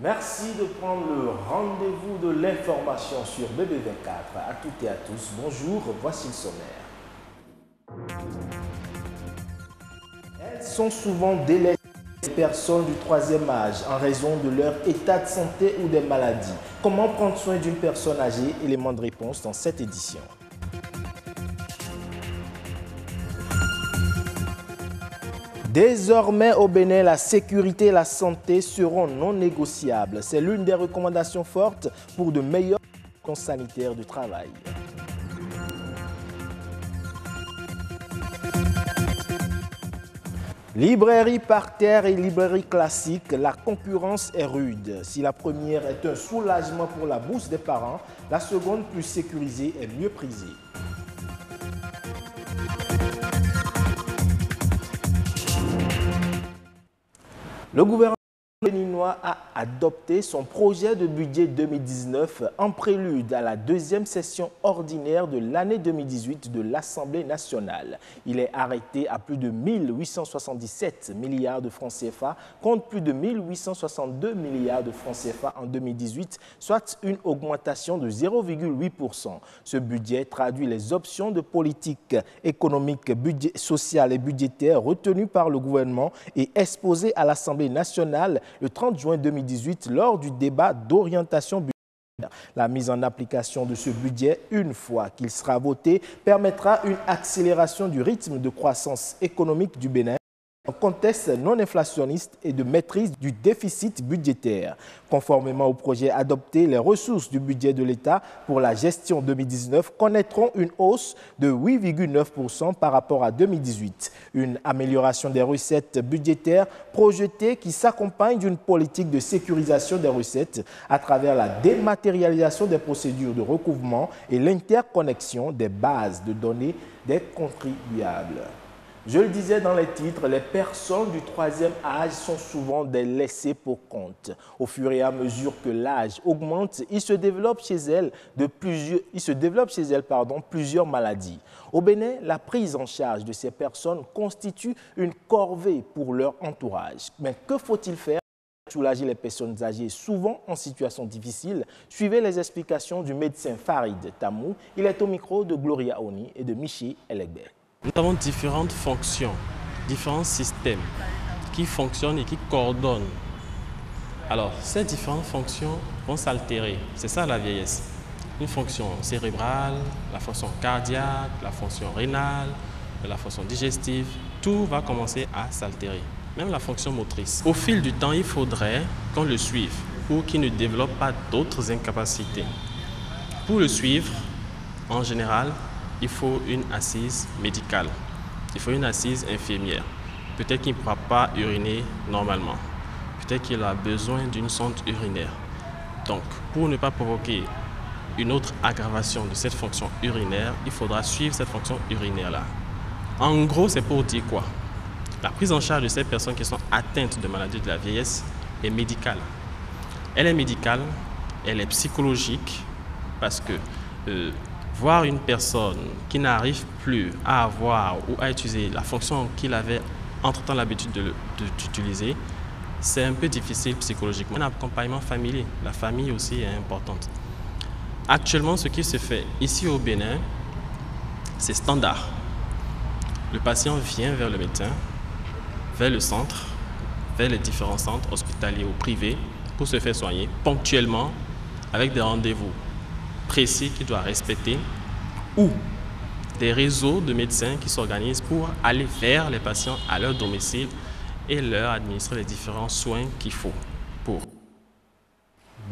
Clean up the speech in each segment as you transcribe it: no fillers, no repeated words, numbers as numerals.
Merci de prendre le rendez-vous de l'information sur BB24. À toutes et à tous, bonjour, voici le sommaire. Elles sont souvent délaissées des personnes du troisième âge en raison de leur état de santé ou des maladies. Comment prendre soin d'une personne âgée? Élément de réponse dans cette édition. Désormais au Bénin, la sécurité et la santé seront non négociables. C'est l'une des recommandations fortes pour de meilleures conditions sanitaires de travail. Librairie par terre et librairie classique, la concurrence est rude. Si la première est un soulagement pour la bourse des parents, la seconde, plus sécurisée, est mieux prisée. Le gouvernement béninois a adopté son projet de budget 2019 en prélude à la deuxième session ordinaire de l'année 2018 de l'Assemblée nationale. Il est arrêté à plus de 1877 milliards de francs CFA contre plus de 1862 milliards de francs CFA en 2018, soit une augmentation de 0,8%. Ce budget traduit les options de politique économique, sociale et budgétaire retenues par le gouvernement et exposées à l'Assemblée nationale le 30 juin 2018 lors du débat d'orientation budgétaire. La mise en application de ce budget, une fois qu'il sera voté, permettra une accélération du rythme de croissance économique du Bénin, en contexte non inflationniste et de maîtrise du déficit budgétaire. Conformément au projet adopté, les ressources du budget de l'État pour la gestion 2019 connaîtront une hausse de 8,9% par rapport à 2018. Une amélioration des recettes budgétaires projetée qui s'accompagne d'une politique de sécurisation des recettes à travers la dématérialisation des procédures de recouvrement et l'interconnexion des bases de données des contribuables. Je le disais dans les titres, les personnes du troisième âge sont souvent des laissés pour compte. Au fur et à mesure que l'âge augmente, il se développe chez elles plusieurs maladies. Au Bénin, la prise en charge de ces personnes constitue une corvée pour leur entourage. Mais que faut-il faire pour soulager les personnes âgées, souvent en situation difficile? Suivez les explications du médecin Farid Tamou. Il est au micro de Gloria Oni et de Michi Elegbert. Nous avons différentes fonctions, différents systèmes qui fonctionnent et qui coordonnent. Alors, ces différentes fonctions vont s'altérer. C'est ça la vieillesse. Une fonction cérébrale, la fonction cardiaque, la fonction rénale, la fonction digestive, tout va commencer à s'altérer. Même la fonction motrice. Au fil du temps, il faudrait qu'on le suive pour qu'il ne développe pas d'autres incapacités. Pour le suivre, en général, il faut une assise médicale, il faut une assise infirmière. Peut-être qu'il ne pourra pas uriner normalement, peut-être qu'il a besoin d'une sonde urinaire. Donc, pour ne pas provoquer une autre aggravation de cette fonction urinaire, il faudra suivre cette fonction urinaire-là. En gros, c'est pour dire quoi? La prise en charge de ces personnes qui sont atteintes de maladies de la vieillesse est médicale. Elle est médicale, elle est psychologique, parce que voir une personne qui n'arrive plus à avoir ou à utiliser la fonction qu'il avait entre-temps l'habitude d'utiliser, c'est un peu difficile psychologiquement. Un accompagnement familier, la famille aussi est importante. Actuellement, ce qui se fait ici au Bénin, c'est standard. Le patient vient vers le médecin, vers le centre, vers les différents centres hospitaliers ou privés pour se faire soigner ponctuellement avec des rendez-vous précis qu'il doit respecter, ou des réseaux de médecins qui s'organisent pour aller vers les patients à leur domicile et leur administrer les différents soins qu'il faut pour.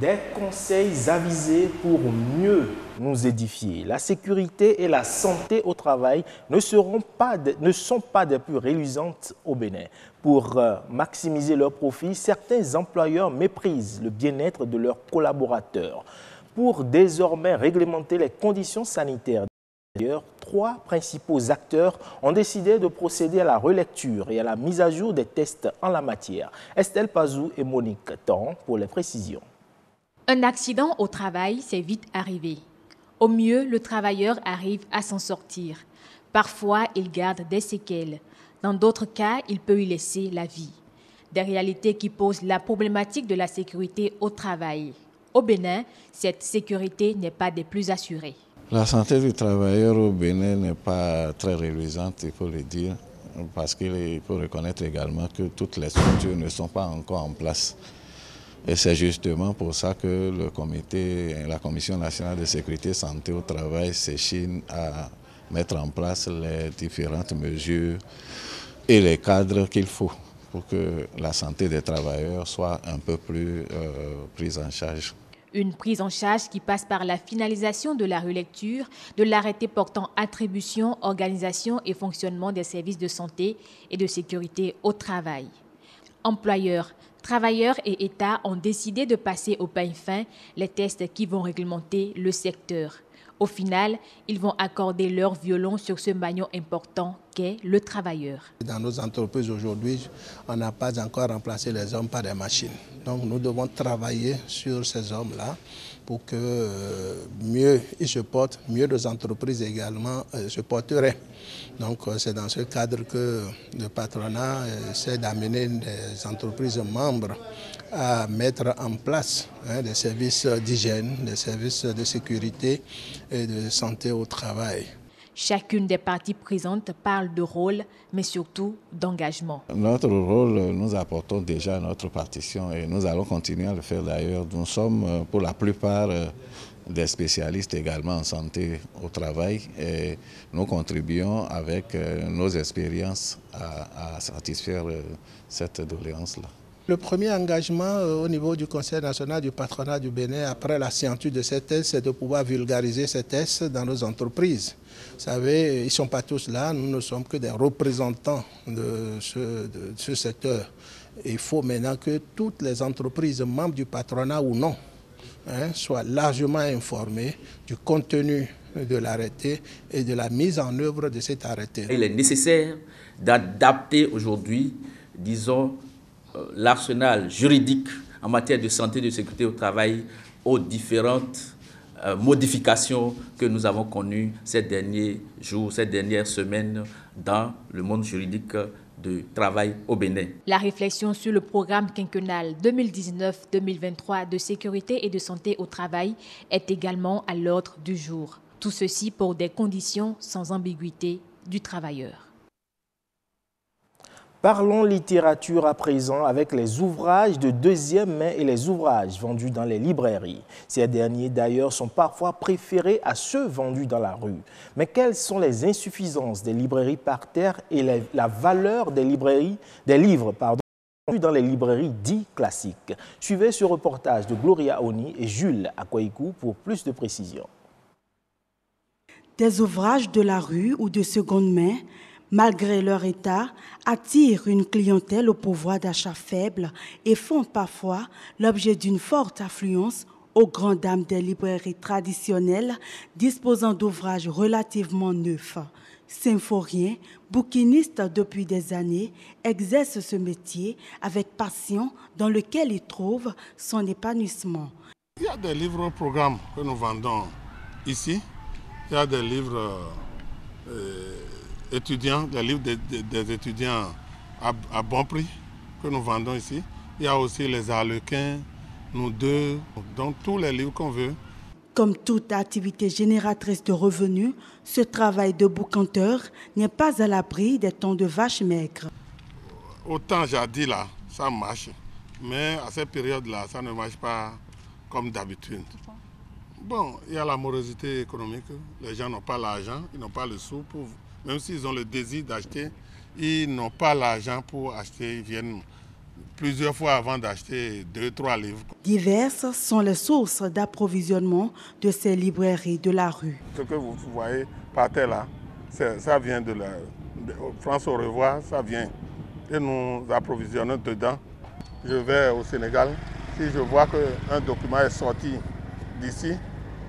Des conseils avisés pour mieux nous édifier. La sécurité et la santé au travail ne sont pas des plus reluisantes au Bénin. Pour maximiser leurs profits, certains employeurs méprisent le bien-être de leurs collaborateurs. Pour désormais réglementer les conditions sanitaires, d'ailleurs, 3 principaux acteurs ont décidé de procéder à la relecture et à la mise à jour des tests en la matière. Estelle Pazou et Monique Tan pour les précisions. Un accident au travail, c'est vite arrivé. Au mieux, le travailleur arrive à s'en sortir. Parfois, il garde des séquelles. Dans d'autres cas, il peut y laisser la vie. Des réalités qui posent la problématique de la sécurité au travail. Au Bénin, cette sécurité n'est pas des plus assurées. La santé du travailleur au Bénin n'est pas très réluisante, il faut le dire, parce qu'il faut reconnaître également que toutes les structures ne sont pas encore en place. Et c'est justement pour ça que la Commission nationale de sécurité et santé au travail s'échine à mettre en place les différentes mesures et les cadres qu'il faut pour que la santé des travailleurs soit un peu plus prise en charge. Une prise en charge qui passe par la finalisation de la relecture de l'arrêté portant attribution, organisation et fonctionnement des services de santé et de sécurité au travail. Employeurs, travailleurs et État ont décidé de passer au peigne fin les tests qui vont réglementer le secteur. Au final, ils vont accorder leur violon sur ce maillon important qu'est le travailleur. Dans nos entreprises aujourd'hui, on n'a pas encore remplacé les hommes par des machines. Donc nous devons travailler sur ces hommes-là pour que mieux ils se portent, mieux nos entreprises également se porteraient. Donc c'est dans ce cadre que le patronat essaie d'amener les entreprises membres à mettre en place des services d'hygiène, des services de sécurité et de santé au travail. Chacune des parties présentes parle de rôle, mais surtout d'engagement. Notre rôle, nous apportons déjà notre partition et nous allons continuer à le faire d'ailleurs. Nous sommes pour la plupart des spécialistes également en santé au travail et nous contribuons avec nos expériences à satisfaire cette doléance-là. Le premier engagement au niveau du Conseil national du patronat du Bénin, après la signature de ces tests, c'est de pouvoir vulgariser ces tests dans nos entreprises. Vous savez, ils ne sont pas tous là, nous ne sommes que des représentants de ce secteur. Il faut maintenant que toutes les entreprises, membres du patronat ou non, soient largement informées du contenu de l'arrêté et de la mise en œuvre de cet arrêté. Il est nécessaire d'adapter aujourd'hui, disons, l'arsenal juridique en matière de santé et de sécurité au travail aux différentes modifications que nous avons connues ces derniers jours, ces dernières semaines dans le monde juridique de travail au Bénin. La réflexion sur le programme quinquennal 2019-2023 de sécurité et de santé au travail est également à l'ordre du jour. Tout ceci pour des conditions sans ambiguïté du travailleur. Parlons littérature à présent avec les ouvrages de deuxième main et les ouvrages vendus dans les librairies. Ces derniers d'ailleurs sont parfois préférés à ceux vendus dans la rue. Mais quelles sont les insuffisances des librairies par terre et la valeur des livres vendus dans les librairies dites classiques? Suivez ce reportage de Gloria Oni et Jules Akwaikou pour plus de précisions. Des ouvrages de la rue ou de seconde main, malgré leur état, attirent une clientèle au pouvoir d'achat faible et font parfois l'objet d'une forte affluence aux grandes dames des librairies traditionnelles disposant d'ouvrages relativement neufs. Symphorien, bouquiniste depuis des années, exerce ce métier avec passion dans lequel il trouve son épanouissement. Il y a des livres au programme que nous vendons ici. Il y a des livres étudiants, des livres des étudiants à bon prix que nous vendons ici. Il y a aussi les Harlequins, nous deux, donc tous les livres qu'on veut. Comme toute activité génératrice de revenus, ce travail de boucanteur n'est pas à l'abri des tons de vache maigre. Autant jadis là, ça marche, mais à cette période-là, ça ne marche pas comme d'habitude. Bon, il y a la morosité économique, les gens n'ont pas l'argent, ils n'ont pas le sou pour... Même s'ils ont le désir d'acheter, ils n'ont pas l'argent pour acheter. Ils viennent plusieurs fois avant d'acheter 2-3 livres. Diverses sont les sources d'approvisionnement de ces librairies de la rue. Ce que vous voyez par terre là, ça vient de France au revoir, ça vient. Et nous approvisionnons dedans. Je vais au Sénégal, si je vois qu'un document est sorti d'ici,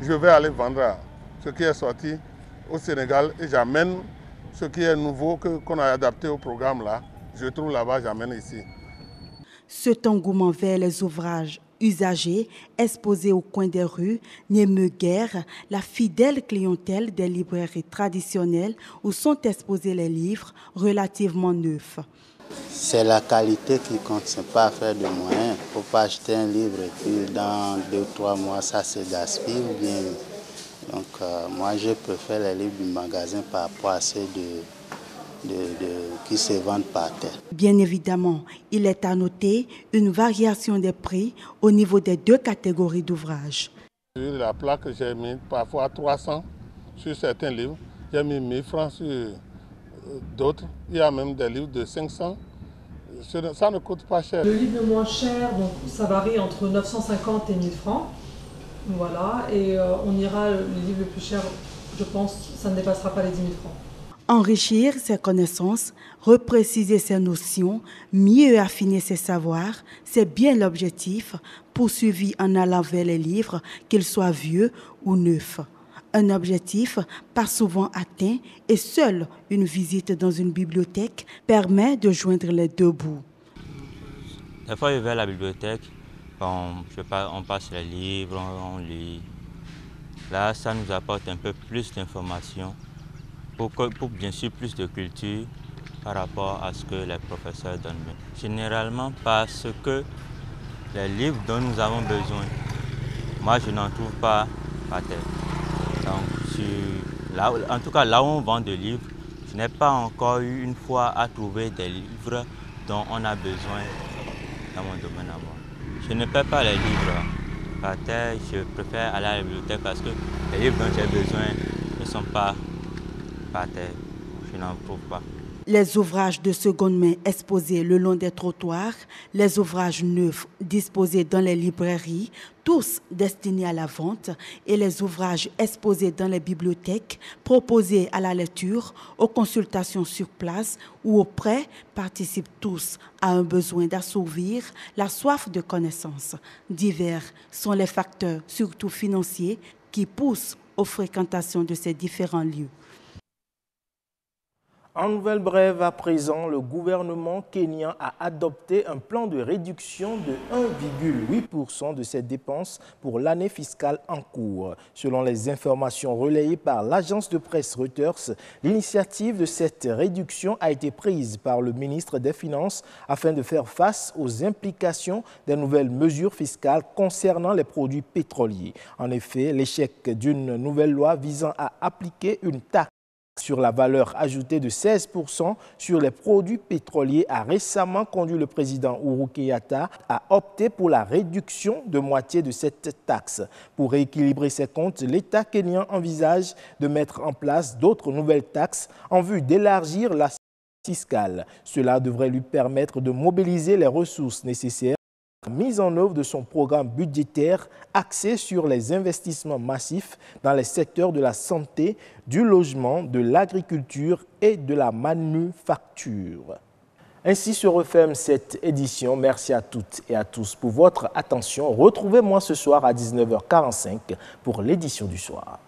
je vais aller vendre ce qui est sorti au Sénégal et j'amène ce qui est nouveau qu'on a adapté au programme là. Je trouve là-bas, j'amène ici. Cet engouement vers les ouvrages usagés exposés au coin des rues n'émeut guère la fidèle clientèle des librairies traditionnelles où sont exposés les livres relativement neufs. C'est la qualité qui compte, c'est pas faire de moyens. Il ne faut pas acheter un livre et puis dans 2 ou 3 mois, ça se gaspille ou bien. Donc moi, je préfère les livres du magasin par rapport à ceux qui se vendent par terre. Bien évidemment, il est à noter une variation des prix au niveau des 2 catégories d'ouvrages. La plaque, j'ai mis parfois 300 sur certains livres. J'ai mis 1000 francs sur d'autres. Il y a même des livres de 500. Ça ne coûte pas cher. Le livre le moins cher, donc, ça varie entre 950 et 1000 francs. Voilà, et on ira, le livre le plus cher, je pense, ça ne dépassera pas les 10 000 francs. Enrichir ses connaissances, repréciser ses notions, mieux affiner ses savoirs, c'est bien l'objectif poursuivi en allant vers les livres, qu'ils soient vieux ou neufs. Un objectif pas souvent atteint et seule une visite dans une bibliothèque permet de joindre les 2 bouts. Des fois, je vais à la bibliothèque, on passe les livres, on lit. Là, ça nous apporte un peu plus d'informations, pour bien sûr plus de culture par rapport à ce que les professeurs donnent. Généralement parce que les livres dont nous avons besoin, moi je n'en trouve pas à terre. Donc, en tout cas, là où on vend des livres, je n'ai pas encore eu une fois à trouver des livres dont on a besoin dans mon domaine à moi. Je ne paie pas les livres par terre, je préfère aller à la bibliothèque parce que les livres dont j'ai besoin ne sont pas par terre, je n'en trouve pas. Les ouvrages de seconde main exposés le long des trottoirs, les ouvrages neufs disposés dans les librairies, tous destinés à la vente, et les ouvrages exposés dans les bibliothèques, proposés à la lecture, aux consultations sur place ou au prêt, participent tous à un besoin d'assouvir la soif de connaissances. Divers sont les facteurs, surtout financiers, qui poussent aux fréquentations de ces différents lieux. En nouvelle brève, à présent, le gouvernement kényan a adopté un plan de réduction de 1,8% de ses dépenses pour l'année fiscale en cours. Selon les informations relayées par l'agence de presse Reuters, l'initiative de cette réduction a été prise par le ministre des Finances afin de faire face aux implications des nouvelles mesures fiscales concernant les produits pétroliers. En effet, l'échec d'une nouvelle loi visant à appliquer une taxe sur la valeur ajoutée de 16% sur les produits pétroliers a récemment conduit le président Uhuru Kenyatta à opter pour la réduction de moitié de cette taxe. Pour rééquilibrer ses comptes, l'État kényan envisage de mettre en place d'autres nouvelles taxes en vue d'élargir la fiscale. Cela devrait lui permettre de mobiliser les ressources nécessaires à la mise en œuvre de son programme budgétaire axé sur les investissements massifs dans les secteurs de la santé, du logement, de l'agriculture et de la manufacture. Ainsi se referme cette édition. Merci à toutes et à tous pour votre attention. Retrouvez-moi ce soir à 19h45 pour l'édition du soir.